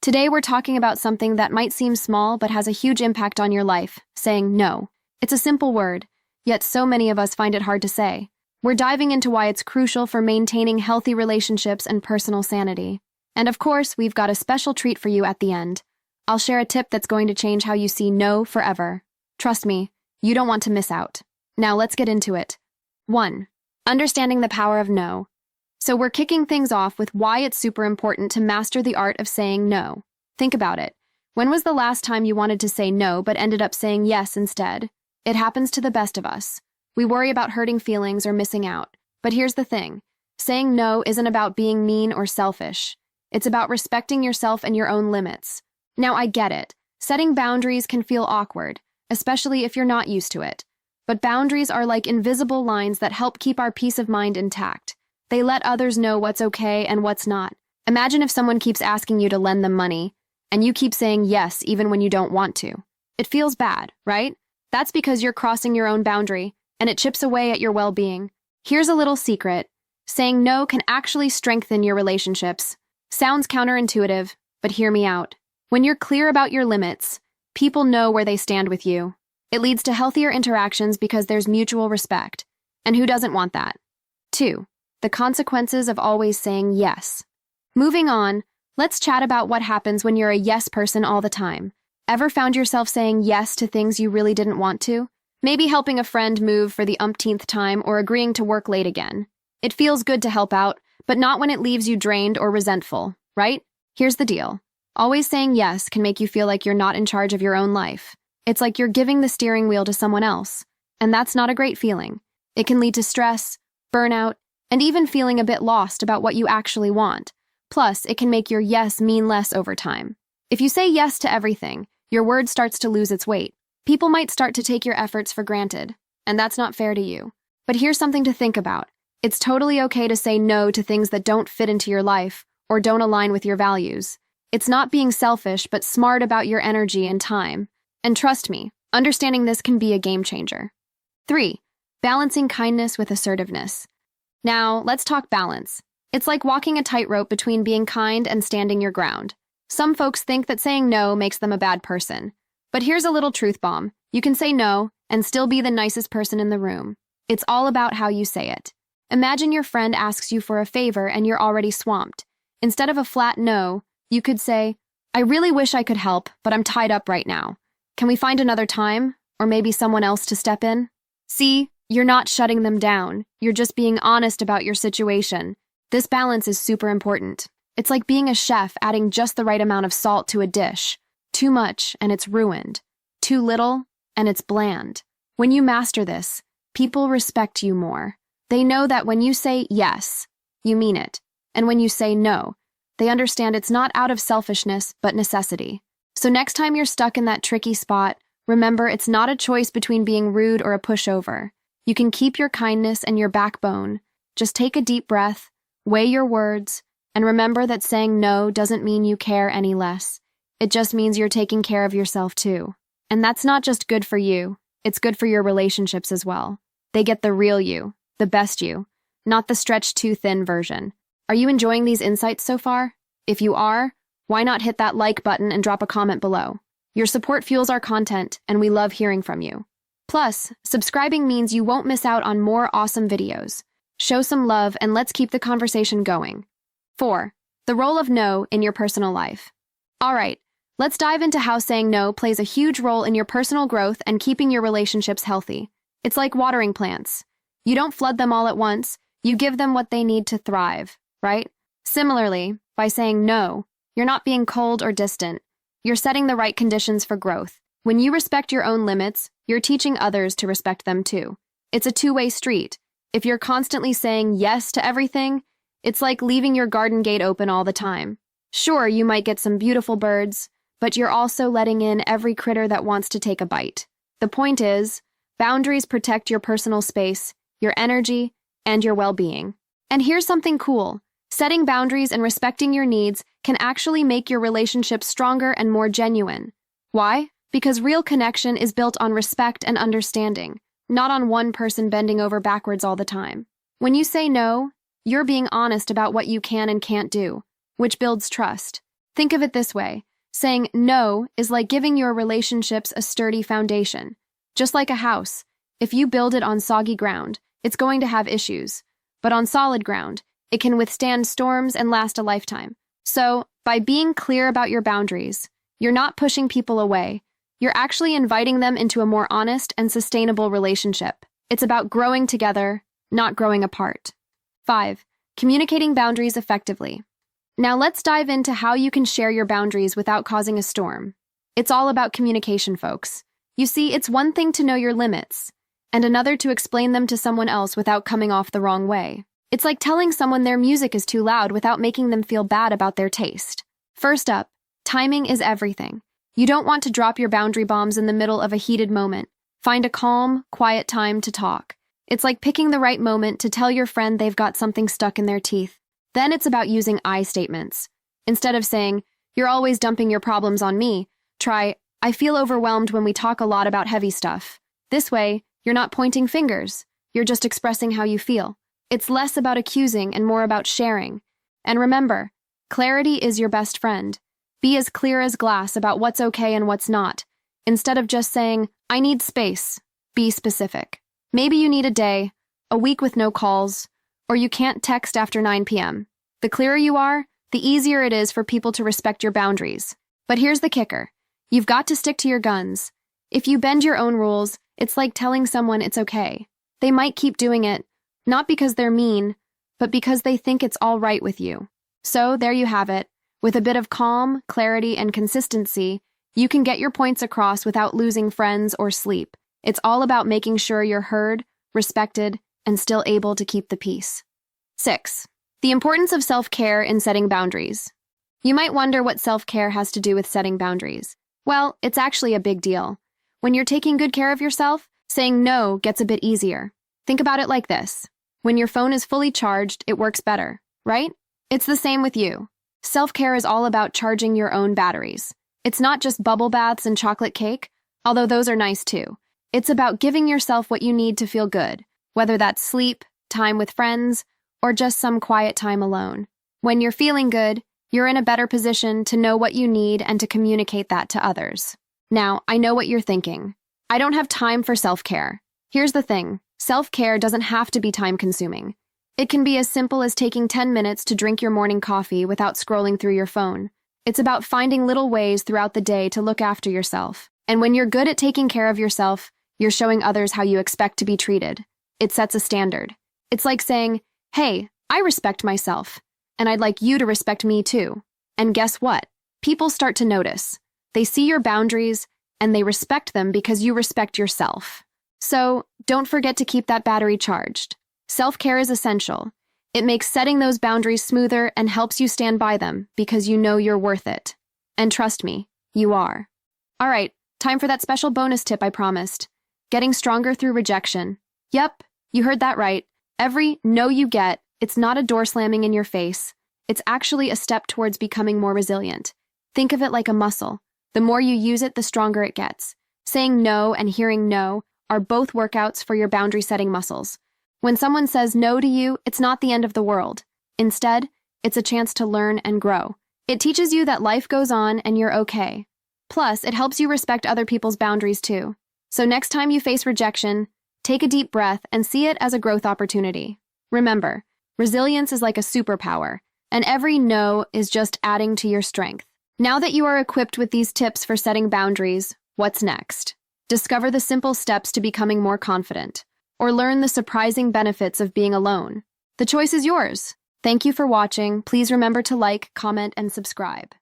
Today we're talking about something that might seem small but has a huge impact on your life, saying no. It's a simple word, yet so many of us find it hard to say. We're diving into why it's crucial for maintaining healthy relationships and personal sanity. And of course, we've got a special treat for you at the end. I'll share a tip that's going to change how you see no forever. Trust me, you don't want to miss out. Now let's get into it. 1. Understanding the power of no. So we're kicking things off with why it's super important to master the art of saying no. Think about it. When was the last time you wanted to say no but ended up saying yes instead? It happens to the best of us. We worry about hurting feelings or missing out. But here's the thing. Saying no isn't about being mean or selfish. It's about respecting yourself and your own limits. Now, I get it. Setting boundaries can feel awkward, especially if you're not used to it. But boundaries are like invisible lines that help keep our peace of mind intact. They let others know what's okay and what's not. Imagine if someone keeps asking you to lend them money, and you keep saying yes even when you don't want to. It feels bad, right? That's because you're crossing your own boundary, and it chips away at your well-being. Here's a little secret. Saying no can actually strengthen your relationships. Sounds counterintuitive, but hear me out. When you're clear about your limits, people know where they stand with you. It leads to healthier interactions because there's mutual respect. And who doesn't want that? 2. The consequences of always saying yes. Moving on, let's chat about what happens when you're a yes person all the time. Ever found yourself saying yes to things you really didn't want to? Maybe helping a friend move for the umpteenth time or agreeing to work late again. It feels good to help out, but not when it leaves you drained or resentful, right? Here's the deal. Always saying yes can make you feel like you're not in charge of your own life. It's like you're giving the steering wheel to someone else, and that's not a great feeling. It can lead to stress, burnout, and even feeling a bit lost about what you actually want. Plus, it can make your yes mean less over time. If you say yes to everything, your word starts to lose its weight. People might start to take your efforts for granted, and that's not fair to you. But here's something to think about. It's totally okay to say no to things that don't fit into your life or don't align with your values. It's not being selfish, but smart about your energy and time. And trust me, understanding this can be a game changer. 3. Balancing kindness with assertiveness. Now, let's talk balance. It's like walking a tightrope between being kind and standing your ground. Some folks think that saying no makes them a bad person. But here's a little truth bomb. You can say no and still be the nicest person in the room. It's all about how you say it. Imagine your friend asks you for a favor and you're already swamped. Instead of a flat no, you could say, "I really wish I could help, but I'm tied up right now. Can we find another time? Or maybe someone else to step in?" See? You're not shutting them down. You're just being honest about your situation. This balance is super important. It's like being a chef adding just the right amount of salt to a dish. Too much, and it's ruined. Too little, and it's bland. When you master this, people respect you more. They know that when you say yes, you mean it. And when you say no, they understand it's not out of selfishness, but necessity. So next time you're stuck in that tricky spot, remember it's not a choice between being rude or a pushover. You can keep your kindness and your backbone. Just take a deep breath, weigh your words, and remember that saying no doesn't mean you care any less. It just means you're taking care of yourself too. And that's not just good for you, it's good for your relationships as well. They get the real you, the best you, not the stretched too thin version. Are you enjoying these insights so far? If you are, why not hit that like button and drop a comment below? Your support fuels our content, and we love hearing from you. Plus, subscribing means you won't miss out on more awesome videos. Show some love and let's keep the conversation going. 4. The role of no in your personal life. All right, let's dive into how saying no plays a huge role in your personal growth and keeping your relationships healthy. It's like watering plants. You don't flood them all at once, you give them what they need to thrive, right? Similarly, by saying no, you're not being cold or distant. You're setting the right conditions for growth. When you respect your own limits, you're teaching others to respect them too. It's a two-way street. If you're constantly saying yes to everything, it's like leaving your garden gate open all the time. Sure, you might get some beautiful birds, but you're also letting in every critter that wants to take a bite. The point is, boundaries protect your personal space, your energy, and your well-being. And here's something cool. Setting boundaries and respecting your needs can actually make your relationships stronger and more genuine. Why? Because real connection is built on respect and understanding, not on one person bending over backwards all the time. When you say no, you're being honest about what you can and can't do, which builds trust. Think of it this way. Saying no is like giving your relationships a sturdy foundation. Just like a house, if you build it on soggy ground, it's going to have issues. But on solid ground, it can withstand storms and last a lifetime. So, by being clear about your boundaries, you're not pushing people away. You're actually inviting them into a more honest and sustainable relationship. It's about growing together, not growing apart. 5. Communicating boundaries effectively. Now let's dive into how you can share your boundaries without causing a storm. It's all about communication, folks. You see, it's one thing to know your limits, and another to explain them to someone else without coming off the wrong way. It's like telling someone their music is too loud without making them feel bad about their taste. First up, timing is everything. You don't want to drop your boundary bombs in the middle of a heated moment. Find a calm, quiet time to talk. It's like picking the right moment to tell your friend they've got something stuck in their teeth. Then it's about using I statements. Instead of saying, "You're always dumping your problems on me," try, "I feel overwhelmed when we talk a lot about heavy stuff." This way, you're not pointing fingers. You're just expressing how you feel. It's less about accusing and more about sharing. And remember, clarity is your best friend. Be as clear as glass about what's okay and what's not. Instead of just saying, "I need space," be specific. Maybe you need a day, a week with no calls, or you can't text after 9 p.m. The clearer you are, the easier it is for people to respect your boundaries. But here's the kicker. You've got to stick to your guns. If you bend your own rules, it's like telling someone it's okay. They might keep doing it, not because they're mean, but because they think it's all right with you. So there you have it. With a bit of calm, clarity, and consistency, you can get your points across without losing friends or sleep. It's all about making sure you're heard, respected, and still able to keep the peace. 6. The importance of self-care in setting boundaries. You might wonder what self-care has to do with setting boundaries. Well, it's actually a big deal. When you're taking good care of yourself, saying no gets a bit easier. Think about it like this. When your phone is fully charged, it works better, right? It's the same with you. Self-care is all about charging your own batteries. It's not just bubble baths and chocolate cake, although those are nice too. It's about giving yourself what you need to feel good, whether that's sleep, time with friends, or just some quiet time alone. When you're feeling good, you're in a better position to know what you need and to communicate that to others. Now, I know what you're thinking. I don't have time for self-care. Here's the thing. Self-care doesn't have to be time-consuming. It can be as simple as taking 10 minutes to drink your morning coffee without scrolling through your phone. It's about finding little ways throughout the day to look after yourself. And when you're good at taking care of yourself, you're showing others how you expect to be treated. It sets a standard. It's like saying, "Hey, I respect myself, and I'd like you to respect me too." And guess what? People start to notice. They see your boundaries, and they respect them because you respect yourself. So, don't forget to keep that battery charged. Self-care is essential. It makes setting those boundaries smoother and helps you stand by them because you know you're worth it. And trust me, you are. All right, time for that special bonus tip I promised. Getting stronger through rejection. Yep, you heard that right. Every no you get, it's not a door slamming in your face. It's actually a step towards becoming more resilient. Think of it like a muscle. The more you use it, the stronger it gets. Saying no and hearing no are both workouts for your boundary-setting muscles. When someone says no to you, it's not the end of the world. Instead, it's a chance to learn and grow. It teaches you that life goes on and you're okay. Plus, it helps you respect other people's boundaries too. So next time you face rejection, take a deep breath and see it as a growth opportunity. Remember, resilience is like a superpower, and every no is just adding to your strength. Now that you are equipped with these tips for setting boundaries, what's next? Discover the simple steps to becoming more confident, or learn the surprising benefits of being alone. The choice is yours. Thank you for watching. Please remember to like, comment, and subscribe.